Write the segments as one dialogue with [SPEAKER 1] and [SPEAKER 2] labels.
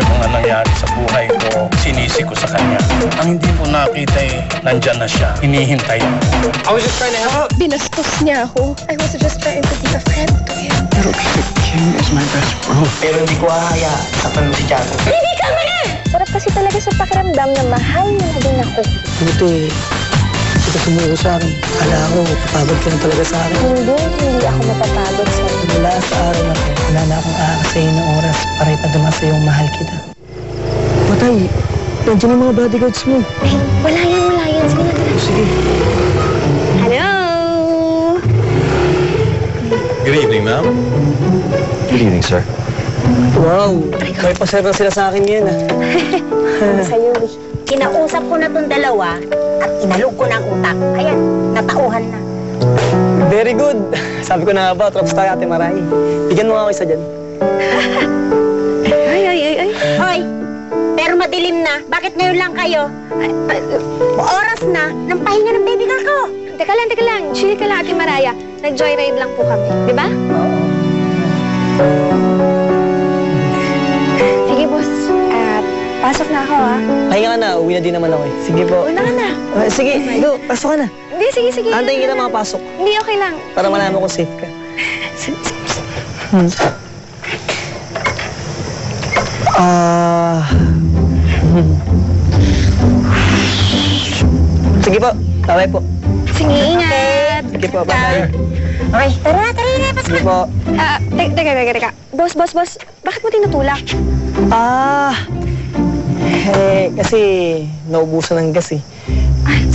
[SPEAKER 1] Yung mga nangyari sa buhay ko, sinisi ko sa kanya. Ang hindi mo nakita nandyan na siya. Hinihintay ako.
[SPEAKER 2] I was just trying to help.
[SPEAKER 3] Binastos niya ako. I was just trying to be a friend to him.
[SPEAKER 2] Pero Kim is my best bro. Pero hindi ko ahaya sa mo si Tiago.
[SPEAKER 3] Hindi ka na! Sarap kasi talaga sa pakiramdam na mahal na din ako.
[SPEAKER 4] Buti, hindi ka sumuko sa akin. Kala ko, papagod ka na talaga sa akin.
[SPEAKER 3] Hindi ako mapapagod sa'yo.
[SPEAKER 4] Mula sa araw na to, wala na akong aakasayin ng oras para ipadama sa iyong mahal kita. Patay, nandiyan ang mga bodyguards mo.
[SPEAKER 3] Ay, wala yan. Sige na, tara.
[SPEAKER 4] Sige.
[SPEAKER 3] Hello!
[SPEAKER 1] Good evening, ma'am.
[SPEAKER 5] Good evening, sir.
[SPEAKER 4] Wow, may paserva sila sa akin ngayon,
[SPEAKER 3] Sa'yo,
[SPEAKER 6] Kinausap ko na tong dalawa at inalog ko ng utak. Ayan, natauhan na.
[SPEAKER 4] Very good. Sabi ko na ba, trops tayo, Ate Maray. Bigyan mo nga ako isa dyan.
[SPEAKER 3] Ay.
[SPEAKER 6] Hoy, pero madilim na. Bakit ngayon lang kayo? Oras na ng pahinga ng baby girl ko.
[SPEAKER 3] Teka lang. Chill ka lang, Ate Maraya. Nag-joyride lang po kami. Di ba?
[SPEAKER 4] Oo.
[SPEAKER 3] Sige, boss. Pasok na ako, ha?
[SPEAKER 4] Pahinga ka na, uwi na din naman ako eh. Sige po.
[SPEAKER 3] Una ka na.
[SPEAKER 4] Sige, go, pasok ka na.
[SPEAKER 3] Hindi, sige.
[SPEAKER 4] Antayin kita makapasok.
[SPEAKER 3] Hindi, okay lang.
[SPEAKER 4] Para malaman kung safe ka. Sige po, bye po.
[SPEAKER 3] Sige, ingat.
[SPEAKER 4] Sige po, bye.
[SPEAKER 6] Okay, tara na. Pasok
[SPEAKER 4] Sige po.
[SPEAKER 3] Teka. Boss. Bakit mo tinutulak?
[SPEAKER 4] Kasi naubusan ng gas eh.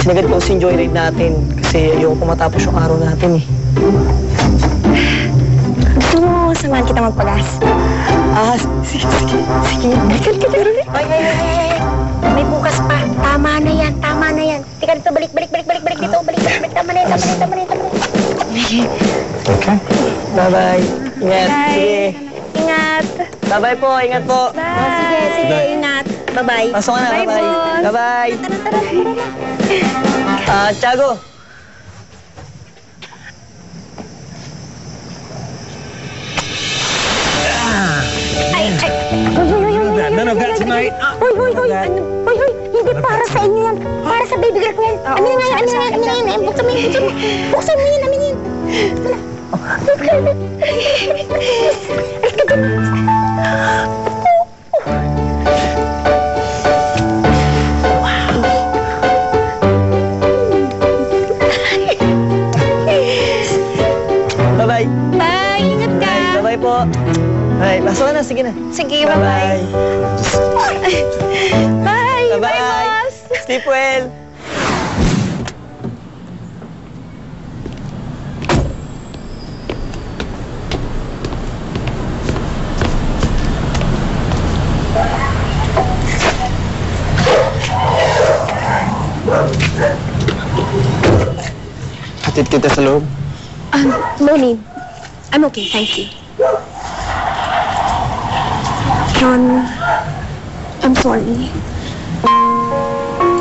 [SPEAKER 4] Sinagad ko yung joyride natin kasi ayoko matapos yung araw natin eh.
[SPEAKER 3] Gusto mo samahan kita magpagas?
[SPEAKER 4] Sige.
[SPEAKER 6] Ay. May bukas pa. Tama na yan. Tika dito, balik dito. Balik. Tama na yan.
[SPEAKER 5] Okay.
[SPEAKER 4] Bye-bye. Ingat.
[SPEAKER 3] Bye.
[SPEAKER 4] Sige.
[SPEAKER 3] Ingat.
[SPEAKER 4] Bye-bye po. Ingat po.
[SPEAKER 3] Bye.
[SPEAKER 6] Sige, ingat. Bye-bye.
[SPEAKER 4] Pasok ka na.
[SPEAKER 3] Bye,
[SPEAKER 4] Bye-bye.
[SPEAKER 3] boss.
[SPEAKER 4] Bye-bye.
[SPEAKER 6] Tara.
[SPEAKER 4] Tiago.
[SPEAKER 1] None of that tonight.
[SPEAKER 6] Hoy. Hindi para sa inyo yan. Para sa baby girl ko yan. Amin na yan. Buksan mo yan. Amin yan. Alis ka dyan.
[SPEAKER 4] Bye-bye.
[SPEAKER 3] Bye. Ingat ka.
[SPEAKER 4] Bye-bye po. Bye. Pasok ka na. Sige na.
[SPEAKER 3] Sige, bye-bye. Bye.
[SPEAKER 4] Bye-bye.
[SPEAKER 3] Bye, boss.
[SPEAKER 4] Sleep well.
[SPEAKER 5] Hatid kita sa loob.
[SPEAKER 3] No need. I'm okay, thank you. Ron, I'm sorry.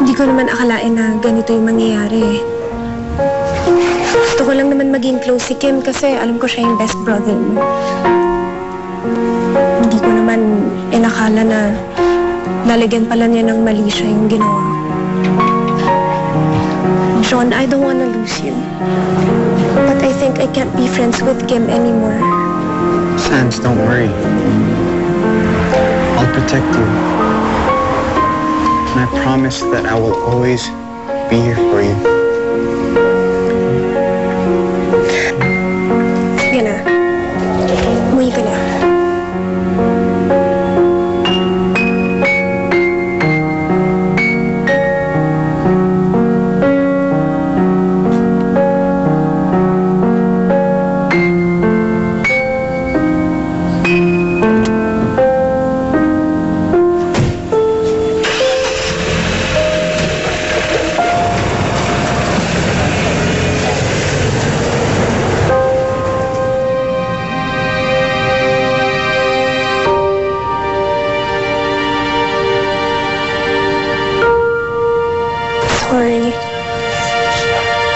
[SPEAKER 3] Hindi ko naman akalain na ganito yung mangyayari. Gusto ko lang naman maging close si Kim kasi alam ko siya yung best brother mo. Hindi ko naman inakala na lalagyan pala niya ng mali siya yung ginawa. John, I don't wanna lose you. But I think I can't be friends with Kim anymore.
[SPEAKER 5] Sans, don't worry. I'll protect you. And I promise that I will always be here for you.
[SPEAKER 3] Sige na. Umuwi ka na. Sorry.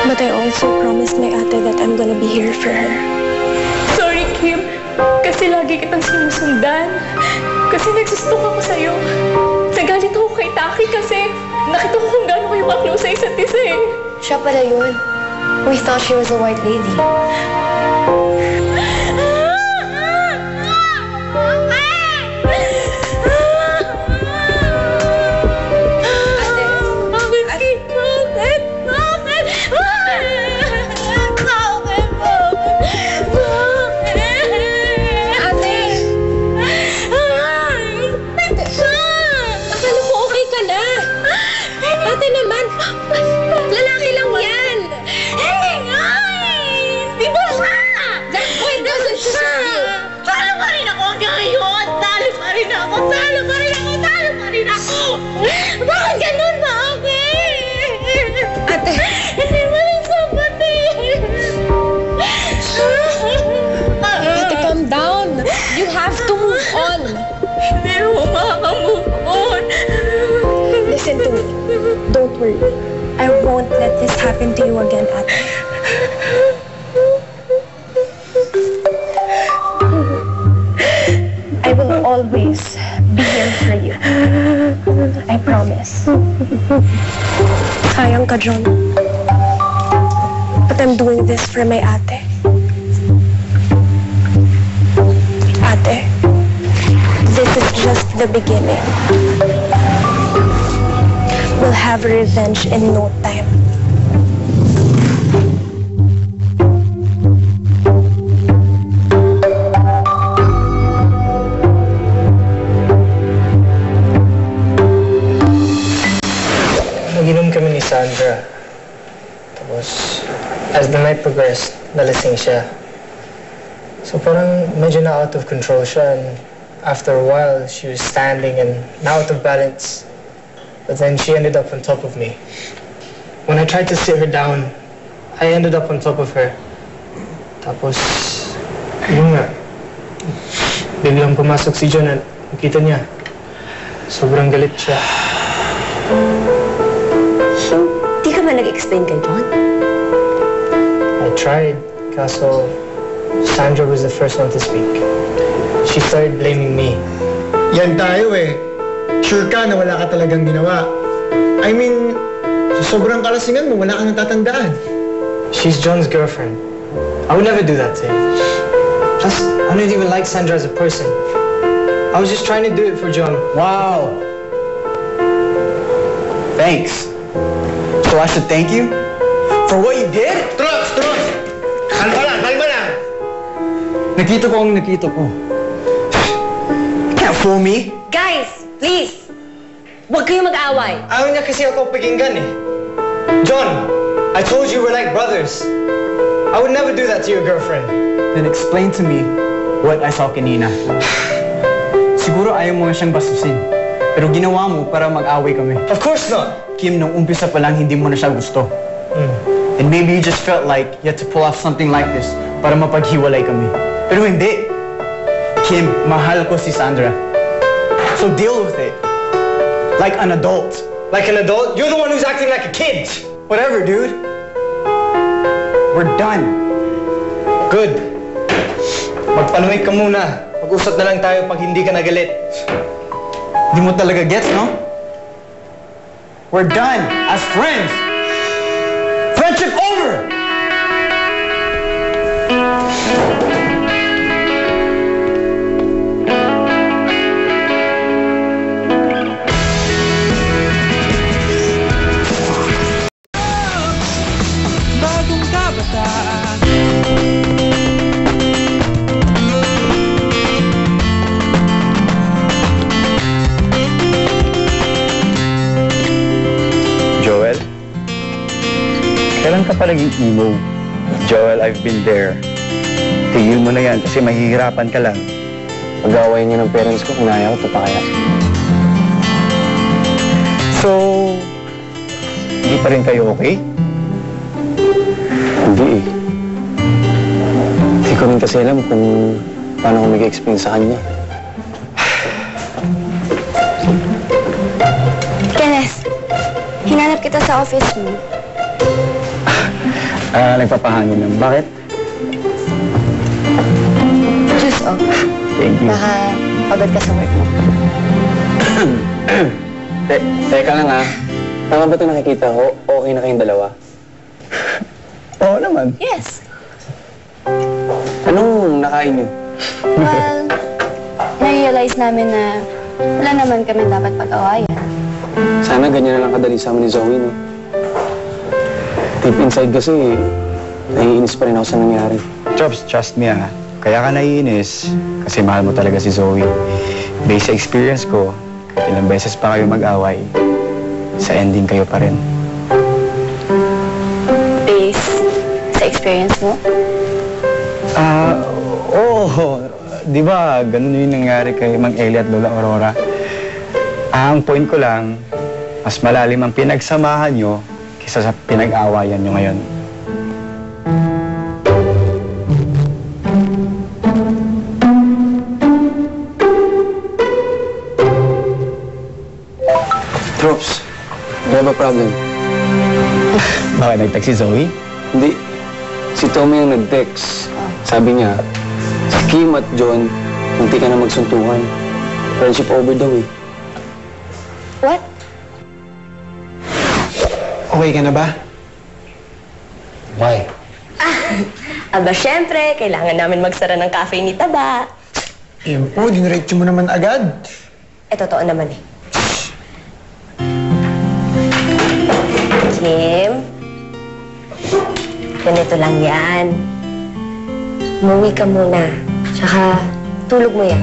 [SPEAKER 3] But I also promised my ate that I'm gonna be here for her.
[SPEAKER 7] Sorry, Kim.
[SPEAKER 3] Kasi lagi kitang sinusundan. Kasi nagsustok ako sa'yo. Nagalit ako kay Taki kasi nakita ko kung gaano kayo ka-close sa isa't isa eh.
[SPEAKER 7] Siya pala yun. We thought she was a white lady.
[SPEAKER 6] Bakit ganun ba, okay? Ate! Hindi mo rin sabatin!
[SPEAKER 3] Ate, calm down. You have to move on.
[SPEAKER 6] Hindi mo maka-move on!
[SPEAKER 3] Listen to me. Don't worry. I won't let this happen to you again, Ate. I will always be here for you. I promise. Sayang ka, John. But I'm doing this for my ate. Ate, this is just the beginning. We'll have revenge in no time.
[SPEAKER 4] Naginom kami ni Sandra. Tapos, as the night progressed, nalasing siya. So parang medyo na out of control siya. And after a while, she was standing and out of balance. But then she ended up on top of me. When I tried to sit her down, I ended up on top of her. Tapos, yun nga. Biglang pumasok si John at nakita niya. Sobrang galit siya.
[SPEAKER 7] Di ka ba nag-explain kay John?
[SPEAKER 4] I tried, kaso Sandra was the first one to speak. She started blaming me.
[SPEAKER 5] Yan tayo eh. Sure ka na wala ka talagang ginawa. I mean, sa sobrang kalasingan mo, wala kang natatandaan.
[SPEAKER 4] She's John's girlfriend. I would never do that to him. Plus, I don't even like Sandra as a person. I was just trying to do it for John.
[SPEAKER 2] Wow! Thanks. So I should thank you for what you did?
[SPEAKER 5] Trots! Kalma lang!
[SPEAKER 2] Nakita ko ang nakita ko. Can't fool me.
[SPEAKER 7] Guys, please! Huwag kayo mag-away.
[SPEAKER 4] Ayaw niya kasi ako pakinggan eh. John, I told you we're like brothers. I would never do that to your girlfriend.
[SPEAKER 2] Then explain to me what I saw kanina. Siguro ayaw mo siyang bastusin. Pero ginawa mo para mag-away kami.
[SPEAKER 4] Of course not.
[SPEAKER 2] Kim, nung umpisa pa lang hindi mo na siya gusto. And maybe you just felt like you had to pull off something like this para mapaghiwalay kami. Pero hindi. Kim, mahal ko si Sandra. So deal with it. Like an adult.
[SPEAKER 4] Like an adult? You're the one who's acting like a kid.
[SPEAKER 2] Whatever, dude. We're done.
[SPEAKER 4] Good. Magpalamig ka muna. Mag-usap na lang tayo pag hindi ka nagalit.
[SPEAKER 2] Di mo talaga gets, no? We're done as friends. Friendship over!
[SPEAKER 8] Bagong kabataan.
[SPEAKER 5] Joel? Kailan ka pa naging emo? Joel, I've been there. Tigil mo na yan kasi mahihirapan ka lang.
[SPEAKER 9] Pag-away niya ng parents ko, kinaya ko, papakaya.
[SPEAKER 5] So, hindi pa rin kayo okay?
[SPEAKER 9] Hindi eh. Hindi ko rin kasi alam kung paano ko mag-explain sa kanya.
[SPEAKER 7] Kenneth, hinanap kita sa office mo.
[SPEAKER 5] Nagpapahangin lang. Bakit?
[SPEAKER 7] Just
[SPEAKER 6] Oh.
[SPEAKER 2] Thank you.
[SPEAKER 6] Baka pagod ka sa work mo.
[SPEAKER 9] Teka lang ha. Tama ba ito nakikita ko? Okay na kayong dalawa?
[SPEAKER 2] Oo naman.
[SPEAKER 6] Yes.
[SPEAKER 9] Anong nakain niyo?
[SPEAKER 7] Well, na-realize namin na wala naman kami dapat pag-awayan.
[SPEAKER 9] Sana ganyan na lang kadali sa amin ni Zoe, no? Deep inside kasi, naiinis pa rin ako sa nangyari.
[SPEAKER 2] Chops, trust me Kaya ka naiinis kasi mahal mo talaga si Zoe. Based sa experience ko, ilang beses pa kayo mag-away, sa ending kayo pa rin.
[SPEAKER 7] Based sa experience mo?
[SPEAKER 2] Oo. Di ba, ganun yung nangyari kay Mang Eli at Lola Aurora. Ang point ko lang, mas malalim ang pinagsamahan nyo kaysa sa pinag-awayan nyo ngayon.
[SPEAKER 9] Drops, do you have a problem?
[SPEAKER 2] Bakit nag-text si Zoe?
[SPEAKER 9] Hindi. Si Tommy ang nag-text. Sabi niya, si Kim at John, hindi ka na magsuntukan. Friendship over daw eh.
[SPEAKER 7] What?
[SPEAKER 5] Okay ka na ba?
[SPEAKER 4] Why?
[SPEAKER 10] Aba, syempre, kailangan namin magsara ng cafe ni Taba.
[SPEAKER 5] Yan po, diniretso mo naman agad.
[SPEAKER 10] Totoo naman eh. Kim, ganito lang yan. Umuwi ka muna, tsaka tulog mo yan.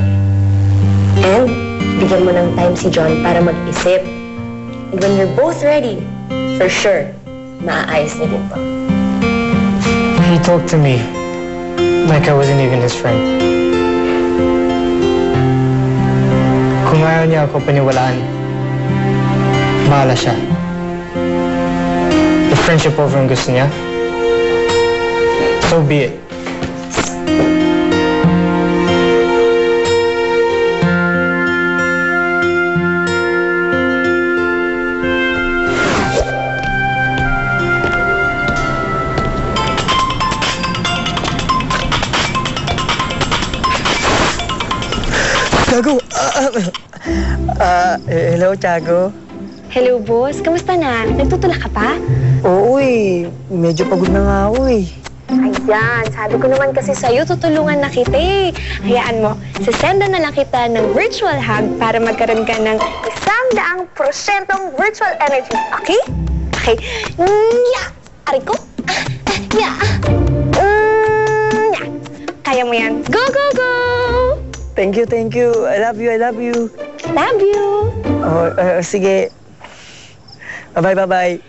[SPEAKER 10] And bigyan mo ng time si John para mag-isip. And when you're both ready, for sure, maaayos niya din to.
[SPEAKER 4] He talked to me like I wasn't even his friend. Kung ayaw niya ako paniwalaan, bahala siya. If friendship over ang gusto niya, so be it.
[SPEAKER 11] Tiago! Hello, Tiago.
[SPEAKER 7] Hello, boss. Kamusta na? Nagtutulak ka pa?
[SPEAKER 11] Oo medyo pagod na nga ako
[SPEAKER 7] Ayan, sabi ko naman kasi sa'yo, tutulungan na kita eh. Hayaan mo, sasenda na lang kita ng virtual hug para magkaroon ka ng 100% virtual energy. Okay? Okay. Yeah! Aray ko. Yeah! Yeah! Kaya mo yan. Go, go, go!
[SPEAKER 11] Thank you. I love you.
[SPEAKER 7] Love you!
[SPEAKER 11] Oh, sige. Bye-bye.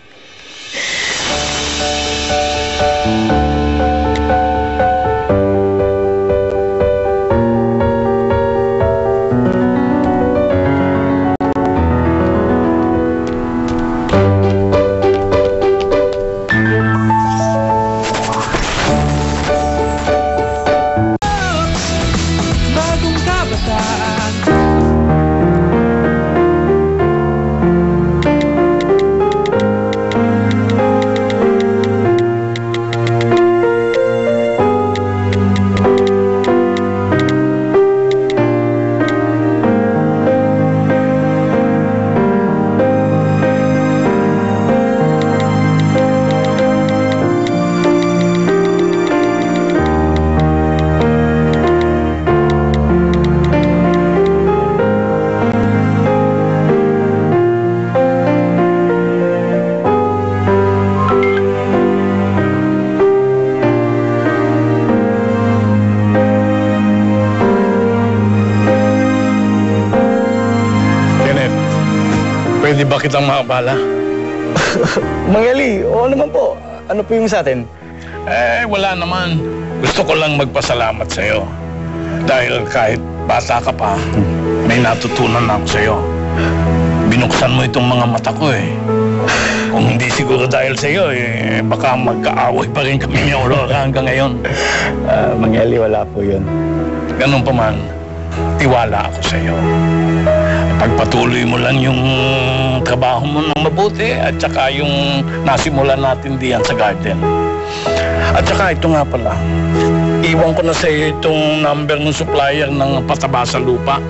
[SPEAKER 8] Bagong kabataan.
[SPEAKER 1] Pwede ba kitang makabala?
[SPEAKER 2] Mang Eli, oo naman po. Ano po yung sa atin?
[SPEAKER 1] Wala naman. Gusto ko lang magpasalamat sa'yo. Dahil kahit bata ka pa, may natutunan ako sa'yo. Binuksan mo itong mga mata ko eh. Kung hindi siguro dahil sa'yo, baka magkaaway pa rin kami ni Aurora hanggang ngayon.
[SPEAKER 2] Mang Eli, wala po yun.
[SPEAKER 1] Ganun pa man, tiwala ako sa'yo. Pagpatuloy mo lang yung trabaho mo ng mabuti at saka yung nasimulan natin diyan sa garden. At saka ito nga pala, iwan ko na sa iyo itong number ng supplier ng pataba sa lupa.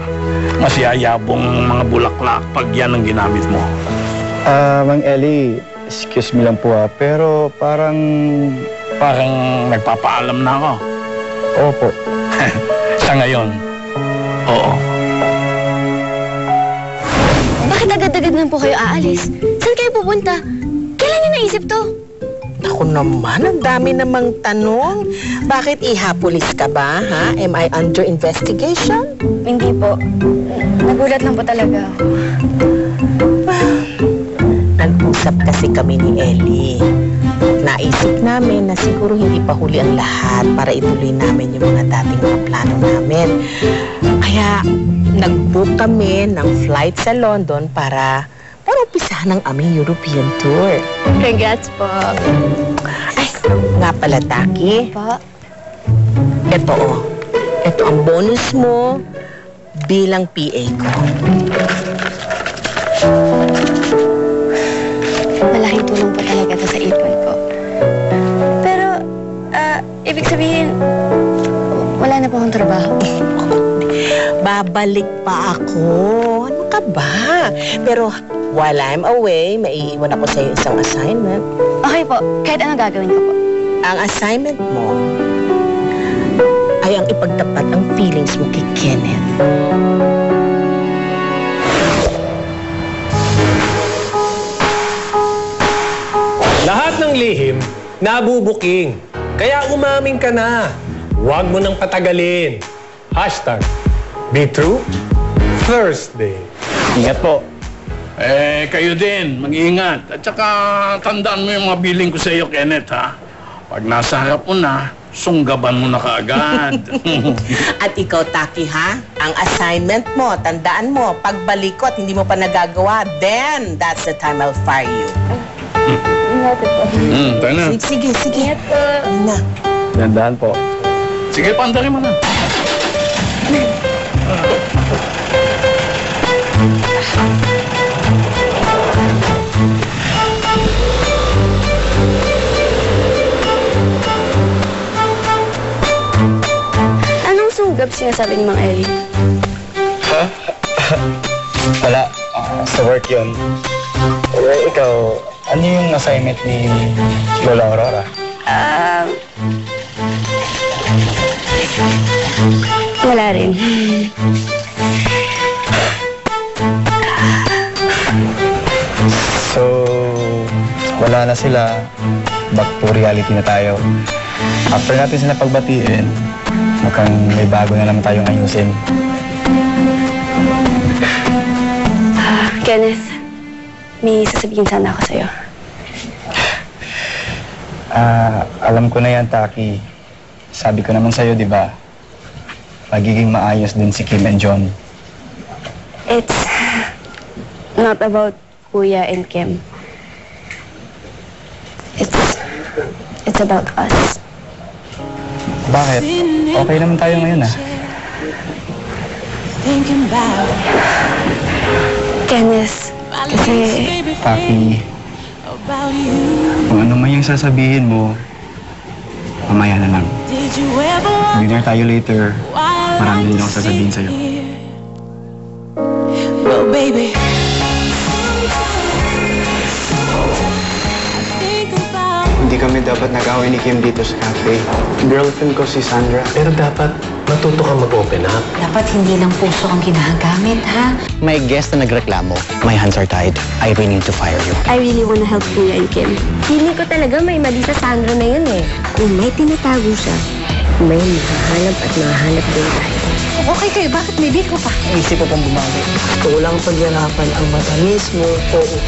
[SPEAKER 1] Masiyayabong mga bulaklak pag yan ang ginamit mo.
[SPEAKER 2] Mang Ellie, excuse me lang po pero parang
[SPEAKER 1] nagpapaalam na ako.
[SPEAKER 2] Opo.
[SPEAKER 1] Sa ngayon, oo.
[SPEAKER 10] Bakit agad-agad naman po kayo aalis? Saan kayo pupunta? Kailan niyo naisip to?
[SPEAKER 12] Ako naman, ang dami namang tanong. Bakit ihapulis ka ba, ha? Am I under investigation?
[SPEAKER 10] Hindi po. Nagulat lang po talaga ako.
[SPEAKER 12] Nag-usap kasi kami ni Ellie. Naisip namin na siguro hindi pa huli ang lahat para ituloy namin yung mga dating mga plano namin. Kaya nag-book kami ng flight sa London para umpisahan ang aming European tour.
[SPEAKER 10] Congrats po.
[SPEAKER 12] Ay, nga pala, Taki.
[SPEAKER 10] Po?
[SPEAKER 12] Ito ang bonus mo bilang PA ko.
[SPEAKER 10] Malaking tulong po talaga ito sa ipon ko. Pero, ibig sabihin, wala na po akong trabaho.
[SPEAKER 12] Babalik pa ako. Ano ka ba? Pero while I'm away, maiiwan ako sa iyo isang assignment.
[SPEAKER 10] Okay po, kahit ano gagawin ko po.
[SPEAKER 12] Ang assignment mo ay ang ipagtapat ang feelings mo kay Kenneth.
[SPEAKER 13] Lahat ng lihim, nabubuking. Kaya umamin ka na. Huwag mo nang patagalin. #Be True Thursday.
[SPEAKER 2] Ingat po.
[SPEAKER 1] Kayo din, mag-iingat. At saka, tandaan mo yung mga billing ko sa iyo, Kenneth, ha? Pag nasa harap mo na, sunggaban mo na kaagad.
[SPEAKER 12] At ikaw, Taki, ha? Ang assignment mo, tandaan mo, pagbalik ko at hindi mo pa nagagawa, then that's the time I'll fire you.
[SPEAKER 10] Ingat po.
[SPEAKER 1] Tayo na.
[SPEAKER 12] Sige.
[SPEAKER 10] Ingat po.
[SPEAKER 12] Na.
[SPEAKER 2] Gandaan po.
[SPEAKER 1] Sige, pandarin mo na.
[SPEAKER 10] Anong sunggab sinasabi ni Mang Ellie?
[SPEAKER 2] Ha? Wala. Sa work yun. Ikaw, ano yung assignment ni Lola Aurora?
[SPEAKER 10] Wala rin.
[SPEAKER 2] So, wala na sila. Back to reality na tayo. After natin sila pagbatiin, mukhang may bago na naman tayong ayusin.
[SPEAKER 10] Kenneth, may sasabihin sana ako sa'yo.
[SPEAKER 2] Alam ko na yan, Taki. Sabi ko naman sa'yo, di ba? Magiging maayos din si Kim and John.
[SPEAKER 10] It's not about Kuya and Kim. It's about us.
[SPEAKER 2] Bakit? Okay naman tayo ngayon, ah.
[SPEAKER 10] Kenneth, kasi...
[SPEAKER 2] Taki, kung ano man yung sasabihin mo, mamaya na lang. Dinner tayo later. Marami din ako sasabihin sa'yo.
[SPEAKER 8] Well, baby.
[SPEAKER 2] Hindi kami dapat nag-away ni Kim dito sa cafe. Girlfriend ko si Sandra.
[SPEAKER 13] Pero dapat matuto kang mag-open up.
[SPEAKER 14] Dapat hindi lang puso ang ginagamit, ha?
[SPEAKER 15] May guest na nagreklamo. My hands are tied. I really need to fire you.
[SPEAKER 10] I really wanna help Kuya and Kim. Feeling ko talaga may mali sa Sandra na yun eh. Kung may tinatago siya, may mahahanap at mahahanap din tayo.
[SPEAKER 14] Okay kayo, bakit may biko pa?
[SPEAKER 11] Isip ko pang bumawi. Gusto ko lang pagyarapan ang matamis mo. Oo.